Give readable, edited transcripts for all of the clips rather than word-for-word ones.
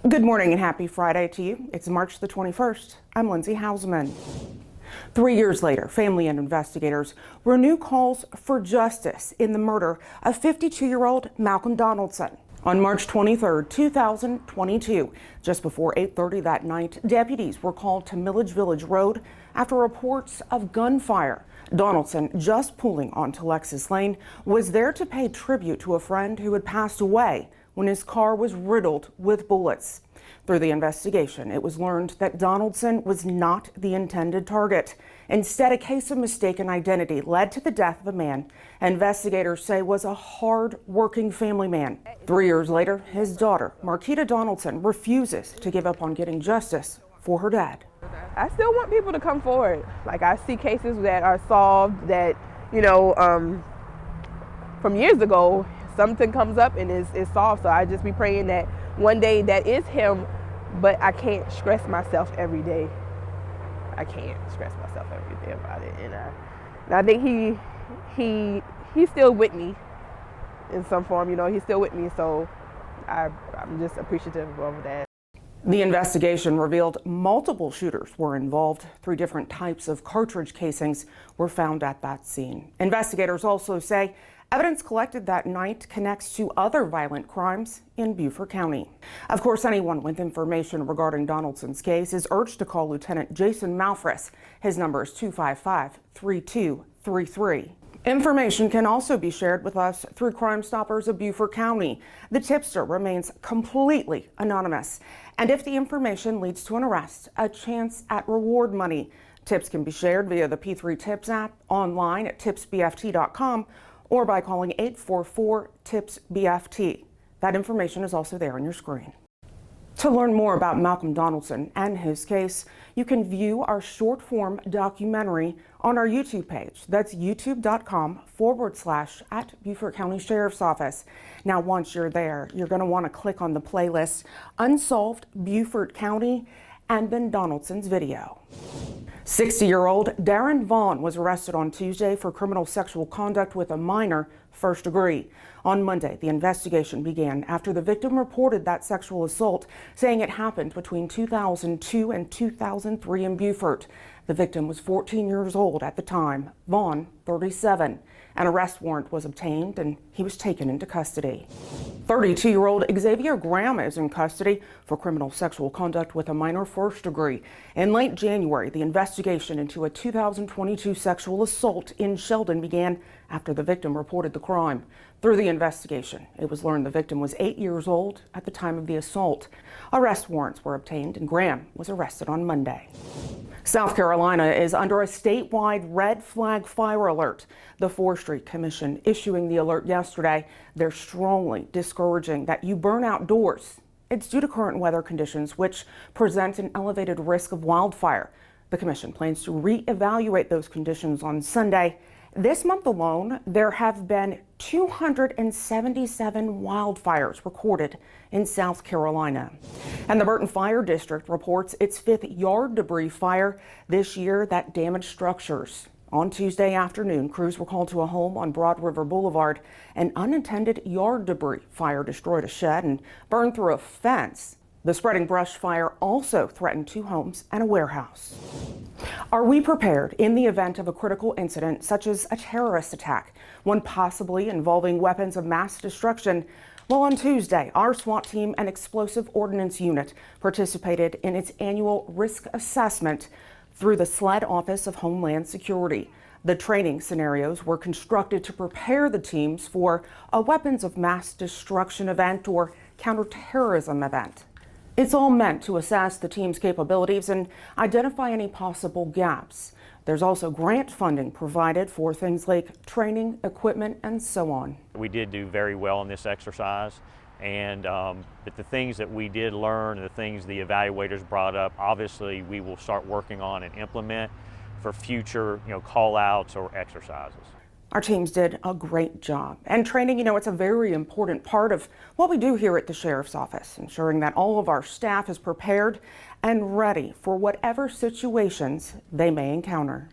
Good morning and happy Friday to you. It's March the 21st. I'm Lindsay Hausman. 3 years later, family and investigators renew calls for justice in the murder of 52-year-old Malcolm Donaldson. On March 23, 2022, just before 8:30 that night, deputies were called to Millage Village Road after reports of gunfire. Donaldson, just pulling onto Lexus Lane, was there to pay tribute to a friend who had passed away when his car was riddled with bullets. Through the investigation, it was learned that Donaldson was not the intended target. Instead, a case of mistaken identity led to the death of a man investigators say was a hard-working family man. 3 years later, his daughter, Marquita Donaldson, refuses to give up on getting justice for her dad. I still want people to come forward. Like, I see cases that are solved that, from years ago, something comes up and is solved. So I just be praying that one day that is him, but I can't stress myself every day. I can't stress myself every day about it. And I think he's still with me in some form, he's still with me. So I'm just appreciative of that. The investigation revealed multiple shooters were involved. 3 different types of cartridge casings were found at that scene. Investigators also say evidence collected that night connects to other violent crimes in Beaufort County. Of course, anyone with information regarding Donaldson's case is urged to call Lieutenant Jason Malfris. His number is 255-3233. Information can also be shared with us through Crime Stoppers of Beaufort County. The tipster remains completely anonymous. And if the information leads to an arrest, a chance at reward money. Tips can be shared via the P3 Tips app, online at tipsbft.com, or by calling 844-TIPS-BFT. That information is also there on your screen. To learn more about Malcolm Donaldson and his case, you can view our short-form documentary on our YouTube page. That's youtube.com/@Beaufort County Sheriff's Office. Now, once you're there, you're going to want to click on the playlist Unsolved Beaufort County and then Donaldson's video. 60-year-old Darren Vaughn was arrested on Tuesday for criminal sexual conduct with a minor, first degree. On Monday, the investigation began after the victim reported that sexual assault, saying it happened between 2002 and 2003 in Beaufort. The victim was 14 years old at the time, Vaughn 37. An arrest warrant was obtained and he was taken into custody. 32-year-old Xavier Graham is in custody for criminal sexual conduct with a minor, first degree. In late January, the investigation into a 2022 sexual assault in Sheldon began after the victim reported the crime. Through the investigation, it was learned the victim was 8 years old at the time of the assault. Arrest warrants were obtained and Graham was arrested on Monday. South Carolina is under a statewide red flag fire alert. The Forestry Commission issuing the alert yesterday. They're strongly discouraging that you burn outdoors. It's due to current weather conditions which present an elevated risk of wildfire. The commission plans to reevaluate those conditions on Sunday. This month alone, there have been 277 wildfires recorded in South Carolina. And the Burton Fire District reports its 5th yard debris fire this year that damaged structures. On Tuesday afternoon, crews were called to a home on Broad River Boulevard. An unintended yard debris fire destroyed a shed and burned through a fence. The spreading brush fire also threatened 2 homes and a warehouse. Are we prepared in the event of a critical incident such as a terrorist attack, one possibly involving weapons of mass destruction? Well, on Tuesday, our SWAT team and Explosive Ordnance Unit participated in its annual risk assessment through the SLED Office of Homeland Security. The training scenarios were constructed to prepare the teams for a weapons of mass destruction event or counterterrorism event. It's all meant to assess the team's capabilities and identify any possible gaps. There's also grant funding provided for things like training, equipment, and so on. We did do very well in this exercise, and but the things that we did learn, the things the evaluators brought up, obviously we will start working on and implement for future call-outs or exercises. Our teams did a great job. And training, it's a very important part of what we do here at the Sheriff's Office, ensuring that all of our staff is prepared and ready for whatever situations they may encounter.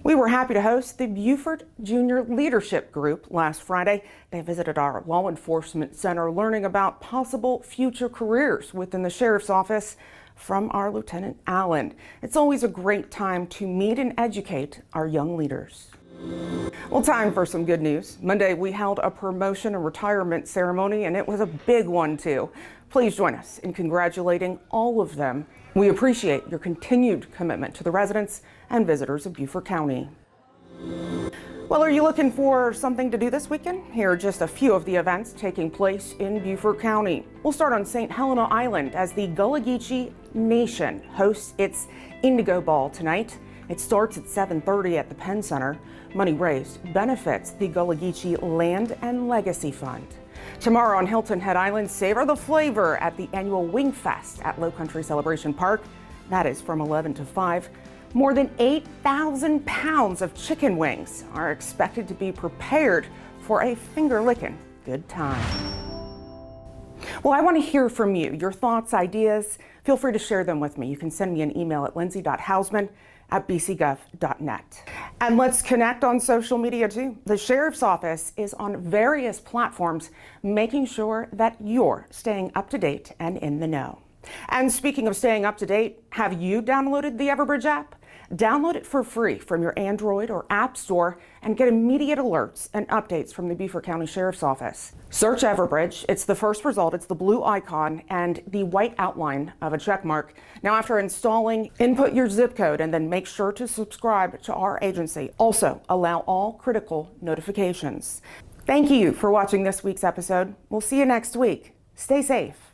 We were happy to host the Beaufort Junior Leadership group last Friday. They visited our law enforcement center, learning about possible future careers within the Sheriff's Office from our Lieutenant Allen. It's always a great time to meet and educate our young leaders. Well, time for some good news. Monday, we held a promotion and retirement ceremony, and it was a big one, too. Please join us in congratulating all of them. We appreciate your continued commitment to the residents and visitors of Beaufort County. Well, are you looking for something to do this weekend? Here are just a few of the events taking place in Beaufort County. We'll start on St. Helena Island as the Gullah Geechee Nation hosts its Indigo Ball tonight. It starts at 7:30 at the Penn Center. Money raised benefits the Gullah Geechee Land and Legacy Fund. Tomorrow on Hilton Head Island, savor the flavor at the annual Wing Fest at Lowcountry Celebration Park. That is from 11 to 5. More than 8,000 pounds of chicken wings are expected to be prepared for a finger-licking good time. Well, I want to hear from you. Your thoughts, ideas, feel free to share them with me. You can send me an email at lindsay.hausman@bcgov.net. And let's connect on social media too. The Sheriff's Office is on various platforms, making sure that you're staying up to date and in the know. And speaking of staying up to date, have you downloaded the Everbridge app? Download it for free from your Android or App Store and get immediate alerts and updates from the Beaufort County Sheriff's Office. Search Everbridge. It's the first result. It's the blue icon and the white outline of a check mark. Now, after installing, input your zip code and then make sure to subscribe to our agency. Also, allow all critical notifications. Thank you for watching this week's episode. We'll see you next week. Stay safe.